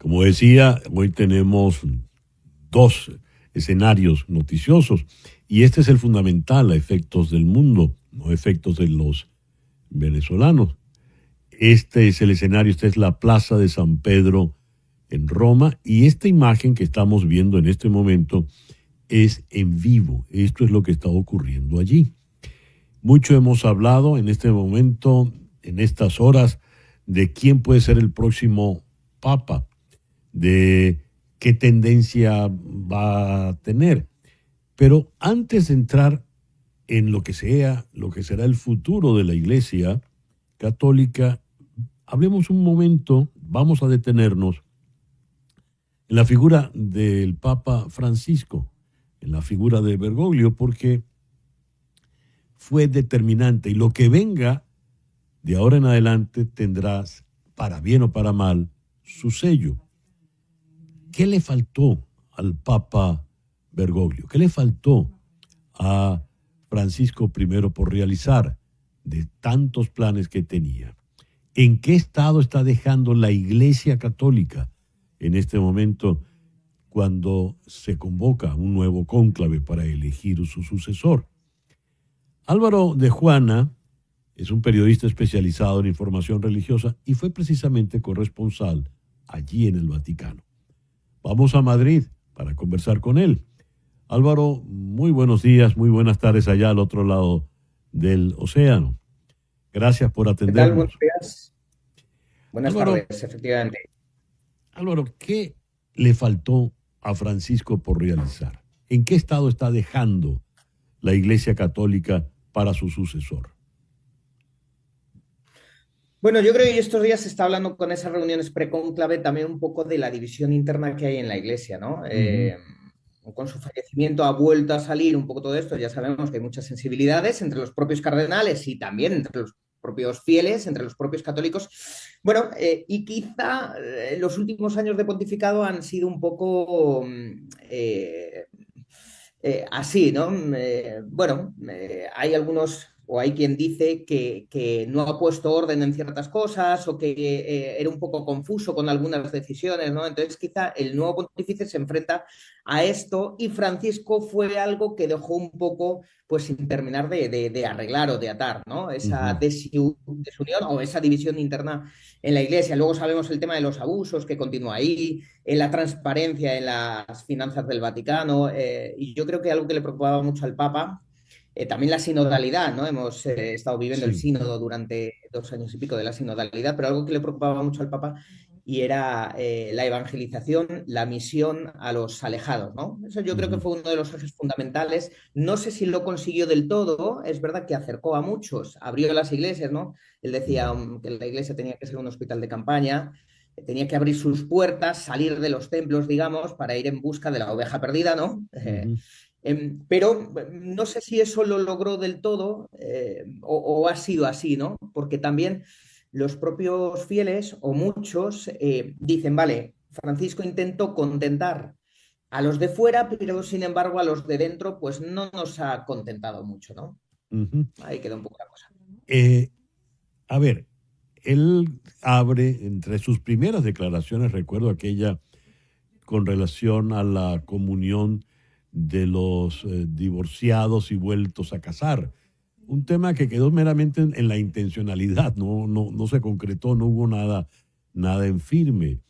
Como decía, hoy tenemos dos escenarios noticiosos y este es el fundamental a efectos del mundo, no a efectos de los venezolanos. Este es el escenario, esta es la Plaza de San Pedro en Roma y esta imagen que estamos viendo en este momento es en vivo. Esto es lo que está ocurriendo allí. Mucho hemos hablado en este momento, en estas horas, de quién puede ser el próximo papa, de qué tendencia va a tener. Pero antes de entrar en lo que sea, lo que será el futuro de la Iglesia Católica, hablemos un momento, vamos a detenernos en la figura del Papa Francisco, en la figura de Bergoglio, porque fue determinante y lo que venga de ahora en adelante tendrás, para bien o para mal, su sello. ¿Qué le faltó al Papa Bergoglio? ¿Qué le faltó a Francisco I por realizar de tantos planes que tenía? ¿En qué estado está dejando la Iglesia Católica en este momento cuando se convoca un nuevo cónclave para elegir su sucesor? Álvaro de Juana es un periodista especializado en información religiosa y fue precisamente corresponsal allí en el Vaticano. Vamos a Madrid para conversar con él. Álvaro, muy buenos días, muy buenas tardes allá al otro lado del océano. Gracias por ¿Qué tal? atendernos. Buenos días. Buenas Álvaro, tardes, efectivamente. Álvaro, ¿qué le faltó a Francisco por realizar? ¿En qué estado está dejando la Iglesia Católica para su sucesor? Bueno, yo creo que estos días se está hablando con esas reuniones precónclave también un poco de la división interna que hay en la Iglesia, ¿no? Ujú, Con su fallecimiento ha vuelto a salir un poco todo esto. Ya sabemos que hay muchas sensibilidades entre los propios cardenales y también entre los propios fieles, entre los propios católicos. Bueno, y quizá los últimos años de pontificado han sido un poco así, ¿no? Hay algunos, o hay quien dice que no ha puesto orden en ciertas cosas o que era un poco confuso con algunas decisiones, ¿no? Entonces quizá el nuevo pontífice se enfrenta a esto y Francisco fue algo que dejó un poco pues sin terminar de arreglar o de atar, ¿no? Esa ujú. desunión o esa división interna en la iglesia. Luego sabemos el tema de los abusos que continúa ahí, en la transparencia en las finanzas del Vaticano, y yo creo que algo que le preocupaba mucho al Papa, también la sinodalidad, ¿no? Hemos estado viviendo el Sí. sínodo durante 2 años y pico de la sinodalidad, pero algo que le preocupaba mucho al Papa y era la evangelización, la misión a los alejados, ¿no? Eso yo creo que Ujú, fue uno de los ejes fundamentales. No sé si lo consiguió del todo, es verdad que acercó a muchos, abrió las iglesias, ¿no? Él decía ujú, que la iglesia tenía que ser un hospital de campaña, tenía que abrir sus puertas, salir de los templos, digamos, para ir en busca de la oveja perdida, ¿no? ujú. Pero no sé si eso lo logró del todo o ha sido así, ¿no? Porque también los propios fieles o muchos dicen, vale, Francisco intentó contentar a los de fuera, pero sin embargo a los de dentro pues no nos ha contentado mucho, ¿no? Ujú. Ahí queda un poco la cosa. Eh, a ver, él abre entre sus primeras declaraciones, recuerdo aquella con relación a la comunión de los divorciados y vueltos a casar. Un tema que quedó meramente en la intencionalidad, no se concretó, no hubo nada en firme.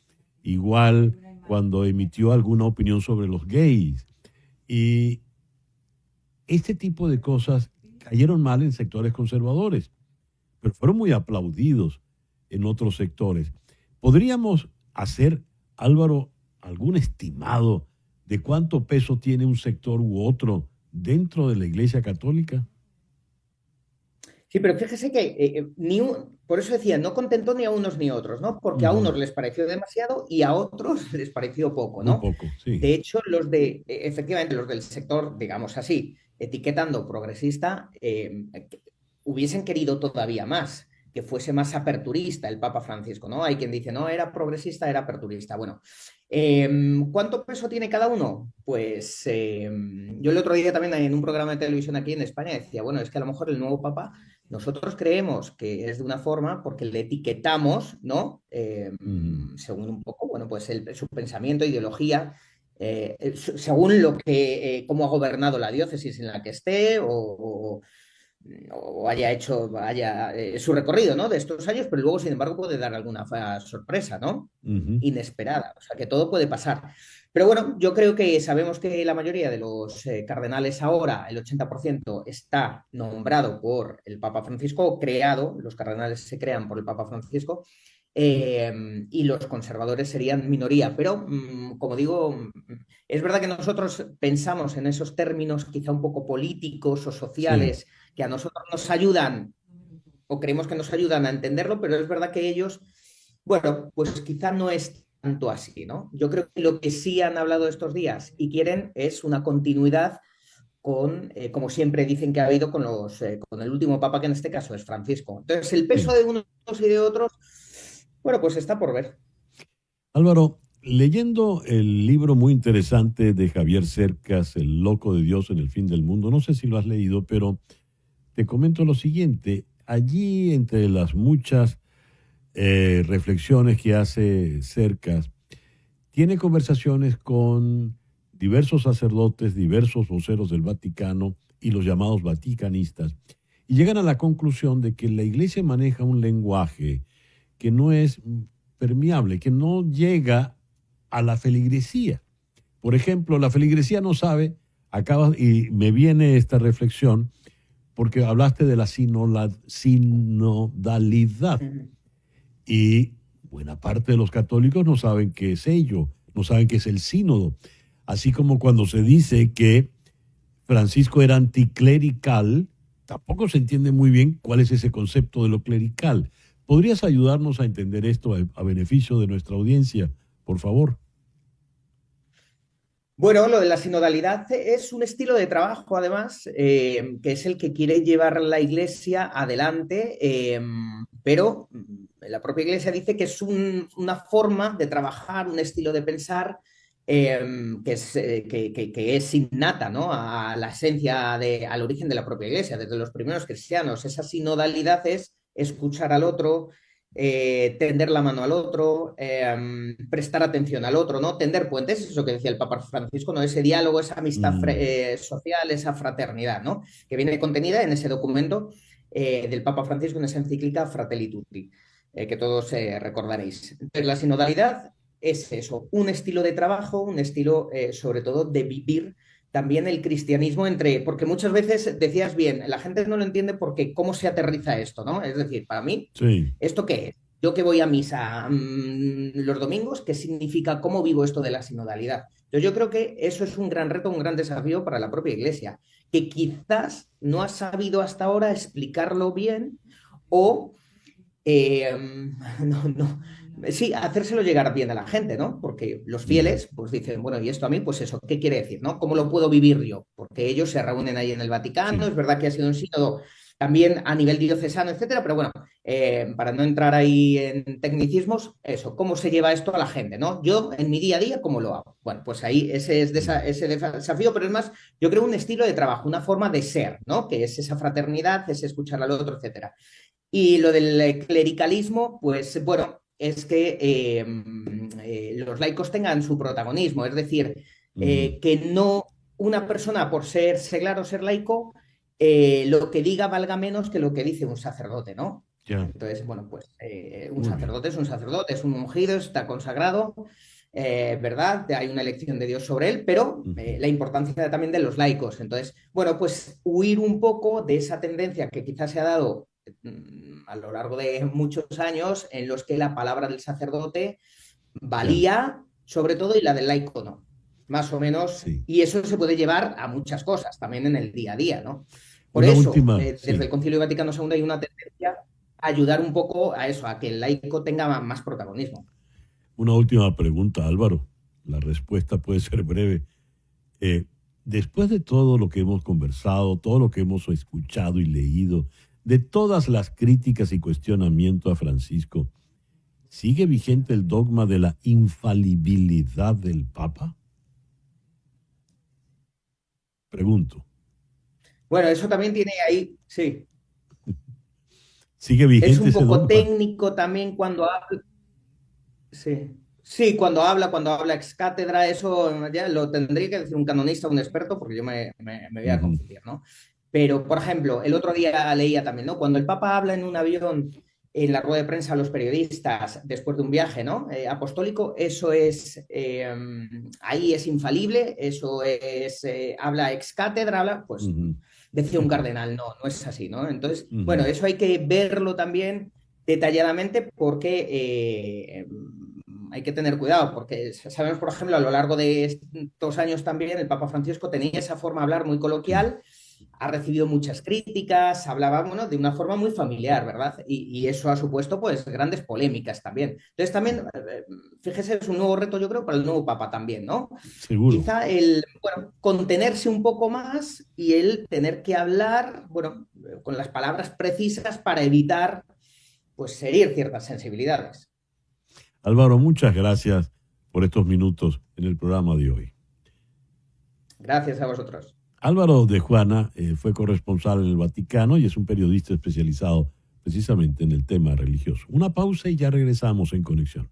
Igual cuando emitió alguna opinión sobre los gays. Y este tipo de cosas cayeron mal en sectores conservadores, pero fueron muy aplaudidos en otros sectores. ¿Podríamos hacer, Álvaro, algún estimado de cuánto peso tiene un sector u otro dentro de la Iglesia Católica? Sí, pero fíjese que por eso decía, no contentó ni a unos ni a otros, ¿no? Porque a Ujú. unos les pareció demasiado y a otros les pareció poco, Muy ¿no? poco, sí. De hecho, efectivamente, los del sector, digamos así, etiquetando progresista, hubiesen querido todavía más, que fuese más aperturista el Papa Francisco, ¿no? Hay quien dice, no, era progresista, era aperturista. Bueno, ¿cuánto peso tiene cada uno? Pues yo el otro día también en un programa de televisión aquí en España decía, bueno, es que a lo mejor el nuevo Papa nosotros creemos que es de una forma porque le etiquetamos, ¿no? Ujú. Según un poco, bueno, pues su pensamiento, ideología, según lo que, cómo ha gobernado la diócesis en la que esté o haya hecho su recorrido, ¿no? De estos años, pero luego, sin embargo, puede dar alguna sorpresa, ¿no? Ujú. Inesperada, o sea, que todo puede pasar. Pero bueno, yo creo que sabemos que la mayoría de los cardenales ahora, el 80%, está nombrado por el Papa Francisco, o creado, los cardenales se crean por el Papa Francisco, y los conservadores serían minoría. Pero, como digo, es verdad que nosotros pensamos en esos términos quizá un poco políticos o Sí, sociales que a nosotros nos ayudan o creemos que nos ayudan a entenderlo, pero es verdad que ellos, bueno, pues quizá no es tanto así, ¿no? Yo creo que lo que sí han hablado estos días y quieren es una continuidad con, como siempre dicen que ha habido con el último papa, que en este caso es Francisco. Entonces, el peso sí. de unos y de otros, bueno, pues está por ver. Álvaro, leyendo el libro muy interesante de Javier Cercas, El loco de Dios en el fin del mundo, no sé si lo has leído, pero te comento lo siguiente. Allí, entre las muchas reflexiones que hace Cercas, tiene conversaciones con diversos sacerdotes, diversos voceros del Vaticano y los llamados vaticanistas, y llegan a la conclusión de que la Iglesia maneja un lenguaje que no es permeable, que no llega a la feligresía. Por ejemplo, la feligresía no sabe, acaba, y me viene esta reflexión, porque hablaste de la sinodalidad. Ujú. Y buena parte de los católicos no saben qué es ello, no saben qué es el sínodo. Así como cuando se dice que Francisco era anticlerical, tampoco se entiende muy bien cuál es ese concepto de lo clerical. ¿Podrías ayudarnos a entender esto a beneficio de nuestra audiencia, por favor? Bueno, lo de la sinodalidad es un estilo de trabajo, además, que es el que quiere llevar la Iglesia adelante, pero la propia Iglesia dice que es una forma de trabajar, un estilo de pensar que es innata, ¿no? A la esencia, al origen de la propia Iglesia, desde los primeros cristianos. Esa sinodalidad es escuchar al otro, tender la mano al otro, prestar atención al otro, ¿no? Tender puentes, eso que decía el Papa Francisco, ¿no? Ese diálogo, esa amistad Mm, social, esa fraternidad, ¿no? Que viene contenida en ese documento del Papa Francisco, en esa encíclica Fratelli Tutti, que todos recordaréis. Entonces, la sinodalidad es eso, un estilo de trabajo, un estilo sobre todo de vivir también el cristianismo porque muchas veces decías bien, la gente no lo entiende porque cómo se aterriza esto, ¿no? Es decir, para mí, sí. ¿esto qué es? Yo que voy a misa los domingos, ¿qué significa, cómo vivo esto de la sinodalidad? Entonces yo creo que eso es un gran reto, un gran desafío para la propia Iglesia, que quizás no ha sabido hasta ahora explicarlo bien o eh, no. Sí, hacérselo llegar bien a la gente, ¿no? Porque los Mm, fieles, pues dicen, bueno, ¿y esto a mí? Pues eso, ¿qué quiere decir, no? ¿Cómo lo puedo vivir yo? Porque ellos se reúnen ahí en el Vaticano, sí. es verdad que ha sido un sínodo también a nivel diocesano, etcétera, pero bueno, para no entrar ahí en tecnicismos, eso, ¿cómo se lleva esto a la gente, no? Yo, en mi día a día, ¿cómo lo hago? Bueno, pues ahí ese es Mm, ese desafío, pero es más, yo creo un estilo de trabajo, una forma de ser, ¿no? Que es esa fraternidad, ese escuchar al otro, etcétera. Y lo del clericalismo, pues bueno, es que los laicos tengan su protagonismo, es decir, mm, que no una persona por ser seglar o ser laico, lo que diga valga menos que lo que dice un sacerdote, ¿no? ya, Entonces, bueno, pues un muy bien. sacerdote es un sacerdote, es un ungido, está consagrado, ¿verdad? Hay una elección de Dios sobre él, pero Ujú, la importancia también de los laicos. Entonces, bueno, pues huir un poco de esa tendencia que quizás se ha dado a lo largo de muchos años en los que la palabra del sacerdote ya, valía sobre todo y la del laico no, más o menos, sí. y eso se puede llevar a muchas cosas también en el día a día, ¿no? Por Una eso, última, desde el sí. Concilio Vaticano II hay una tendencia a ayudar un poco a eso, a que el laico tenga más protagonismo. Una última pregunta, Álvaro. La respuesta puede ser breve. Eh, Después de todo lo que hemos conversado, todo lo que hemos escuchado y leído, de todas las críticas y cuestionamientos a Francisco, ¿sigue vigente el dogma de la infalibilidad del Papa? Pregunto. Bueno, eso también tiene ahí, sí. ¿Sigue Es vigente un ese poco dogma? técnico también cuando habla. Sí. Sí, cuando habla ex cátedra, eso ya lo tendría que decir un canonista, un experto, porque yo me voy a Ujú, confundir, ¿no? Pero, por ejemplo, el otro día leía también, ¿no? Cuando el Papa habla en un avión, en la rueda de prensa a los periodistas, después de un viaje, ¿no? Apostólico, eso es, ahí es infalible, eso es, habla ex cátedra, habla, pues ujú, decía un cardenal, no, no es así, ¿no? Entonces, bueno, ujú. eso hay que verlo también detalladamente porque hay que tener cuidado, porque sabemos, por ejemplo, a lo largo de estos años también el Papa Francisco tenía esa forma de hablar muy Sí. coloquial, ha recibido muchas críticas, hablaba, bueno, de una forma muy familiar, ¿verdad? Y eso ha supuesto, pues, grandes polémicas también. Entonces, también, fíjese, es un nuevo reto, yo creo, para el nuevo Papa también, ¿no? Seguro. Quizá el, bueno, contenerse un poco más y el tener que hablar, bueno, con las palabras precisas para evitar, pues, herir ciertas sensibilidades. Álvaro, muchas gracias por estos minutos en el programa de hoy. Gracias a vosotros. Álvaro de Juana fue corresponsal en el Vaticano y es un periodista especializado precisamente en el tema religioso. Una pausa y ya regresamos en conexión.